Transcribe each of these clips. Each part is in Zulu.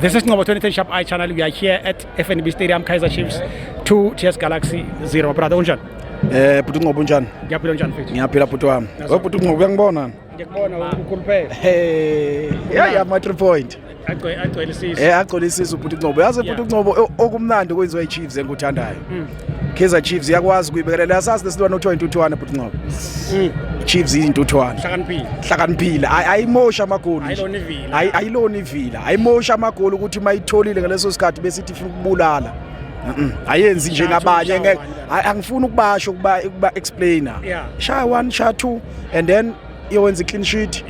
This is Ngobo 2010 Sharp Eye channel. We are here at FNB Stadium, Kaizer Chiefs 2 TS Galaxy 0. Brother unjani? Bhuti Ngobo unjani? Ngiyaphila njani mfethu? Ngiyaphila bhuti wami. Bhuti Ngobo uyangibona? Ngikubona ukhuluphele. Yeah, my 3 point. Agcwele Agcolisisa ubhuti Ngobo. Yazi bhuti Ngobo okumnandi okwenziwa iChiefs engikuthandayo. Kaizer Chiefs yakwazi kuyibekelela yasazi lesilwana u-22 bhuti Ngobo. Chiefs iyintuthwana. Hlakaniphile. Ayimosha amagoli. Ayilona ivila. Ayimosha amagoli ukuthi mayitholile ngaleso sikhathi besithi ifuna ukubulala. Ayenzi nje ngabanye ngeke angifuni ukubasho ukuba explainer. Shaya 1 shaya 2 and then iyenza clean sheet.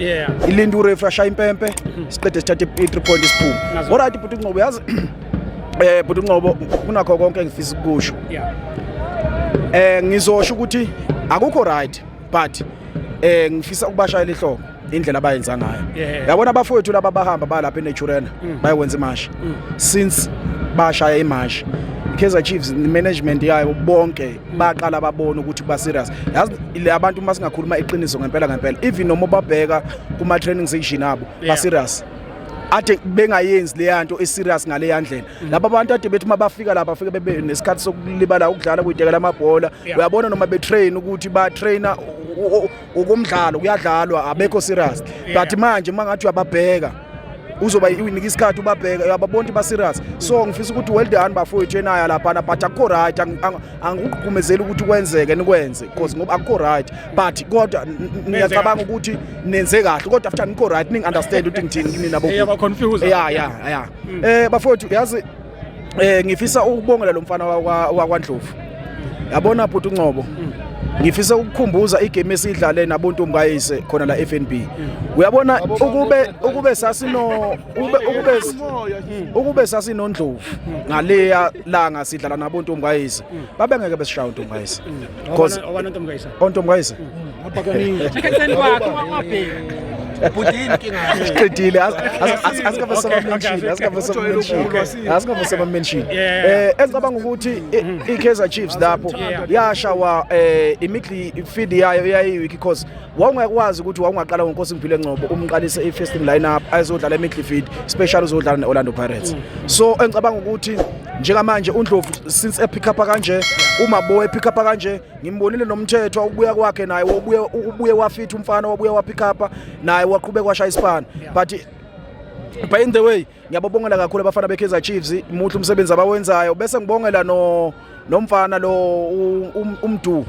Ilinda urefresh impempe. Siqede sithathe 3 point isiphuma. Alright bhuti Ngobo yazi bhuti Ngobo kunakho konke engifisa ukusho. Ngizosho ukuthi akukho right but ngifisa ukubashayela ihloko indlela abayenza ngayo. Yabona abafowethu laba bahamba balapha eNaturena bayenza imashi since bashaya imashi. Kaizer Chiefs management yayo bonke baqala babona ukuthi ba serious. Yazi abantu masingakhuluma iqiniso ngempela even noma babheka kuma training session abo ba serious. Ade bengayenzi le yanto eserious ngale yandlela. Laba abantu ade bethi mabafika lapha bafike bebe nesikhathi sokulibala ukudlala kuyidekela amabhola. Uyabona noma be train ukuthi ba trainer ukumdlalo kuyadlalwa abekho serious. But manje mangathi uyababheka uzoba uyinika isikhathi ubabheka uyababona ba serious. So ngifisa ukuthi well done bafowethu enaya lapha but akho right angikuqhumezela ukuthi kwenzeke nikwenze because ngoba akho right but kodwa ngiyacabanga ukuthi nenze kahle kodwa after nikho right ning understand ukuthi ngithini kimi nabo yaba confuse bafowethu yazi ngifisa ukubongela lo mfana wakwaNdlovu. Yabona bhuti Ngobo ngifisa ukukhumbuza igame esidlale nabontombi kayise khona la FNB. Uyabona ukube sasinondlovu ngaleya langa sidlala nabontombi kayise babengeke besishaya untombi kayise because ontombi kayise ekhetheni kwakhe wabheka budini kinga siqedile asikavesema mention engicabanga ukuthi iKaizer Chiefs lapho yashawa imidfield yayo yayiwiki because wawungakwazi ukuthi wawungaqala ngoNkosi Mphile Ngcobo umqalise first lineup ayizodlala emidfield special uzodlala neOrlando Pirates. So engicabanga ukuthi njengamanje uNdlovu since epick up kanje uMabowe pick up kanje ngimbonile nomthetho ukubuya kwakhe naye ubuye wafitha umfana wabuye wapick up naye waqhubeka washaya ispan but by the way ngiyababongela kakhulu abafana beKaizer Chiefs muhle umsebenzi abawenzayo bese ngibongela nomfana lo umntu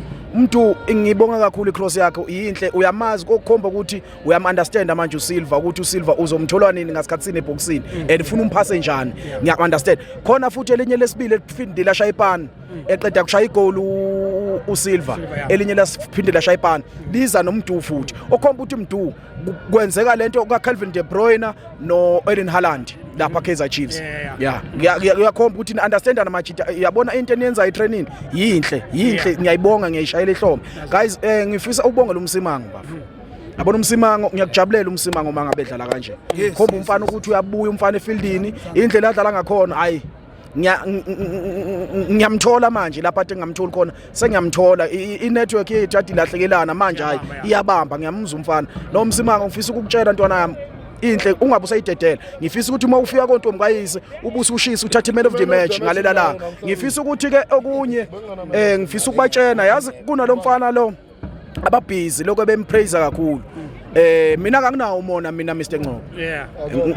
ngibonga kakhulu icross yakhe yinhle uyamazi kokukhomba ukuthi uyam-understand manje uSilva ukuthi uSilva uzomthola nini ngasikhathi sine eboxini and ufuna umphase njani ngiya-understand khona futhi elinye lesibili eliphinde lashaya ipani eqeda kushaya igoli uSilva elinye lasiphinde lashaya ipani liza nomdu futhi okhomba ukuthi umdu kwenzeka lento kaCalvin De Bruyne noErling Haaland lapha Kaizer Chiefs ngiyakhomba ukuthi ni-understand manje yabona into eniyenza i-training yinhle ngiyayibonga ngiyayishayela ihlombe guys. Ngifisa ukubongela uMsimango bafu. Yabona uMsimango ngiyakujabulela uMsimango mangabe edlala kanje khomba umfana ukuthi uyabuya umfana efieldini indlela adlala ngakhona hayi ngiyamthola manje lapha ade ngamthola khona sengiyamthola i-network yethu ade ilahlekelana manje hayi iyabamba ngiyamuzwa umfana lo Msimango ngifisa ukukutshela ntwana yami inhle ungabe usayidedela ngifisa ukuthi uma ufika kontombi kayise ubuso ushisa uthathe man of the match ngalela la ngifisa ukuthi ke okunye ngifisa ukubatshena yazi kunalo mfana lo ababhizi lokho bempraise kakhulu mina anginawo umona mina Mr Ngcobo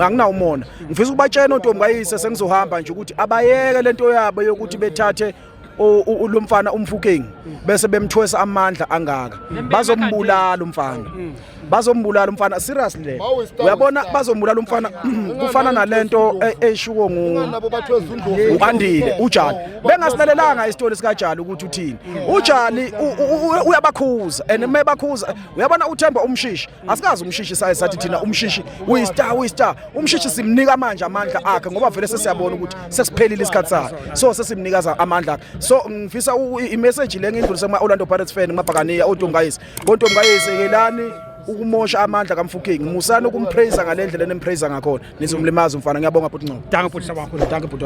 anginawo umona ngifisa ukubatshena ontombi kayise sengizohamba nje ukuthi abayeke lento yabo yokuthi bethathe lo mfana umfukeng bese bemthwesa amandla angaka bazombulala umfana seriously uyabona bazombulala umfana kufana nalento eshuko uandile uJali bengasinalelanga isitori sikaJali ukuthi uthini uJali uyabakhuza and mebakhuza uyabona uThemba umshishi asikazi umshishi sathi thina umshishi uyistar umshishi simnika manje amandla akhe ngoba vele sesiyabona ukuthi sesiphelile isikhathi sakhe so sesimnikaza amandla akhe. So ngifisa i-message le ngindlulise kuma-Orlando Pirates fan ngimabhakaniya ontombi kayise yelani ukumosha amandla kaMfukeng musana ukumpraise ngalendlela enempraise ngakhona nizomlimaza umfana. Ngiyabonga bhuti Ngcobo. Danke bhuti.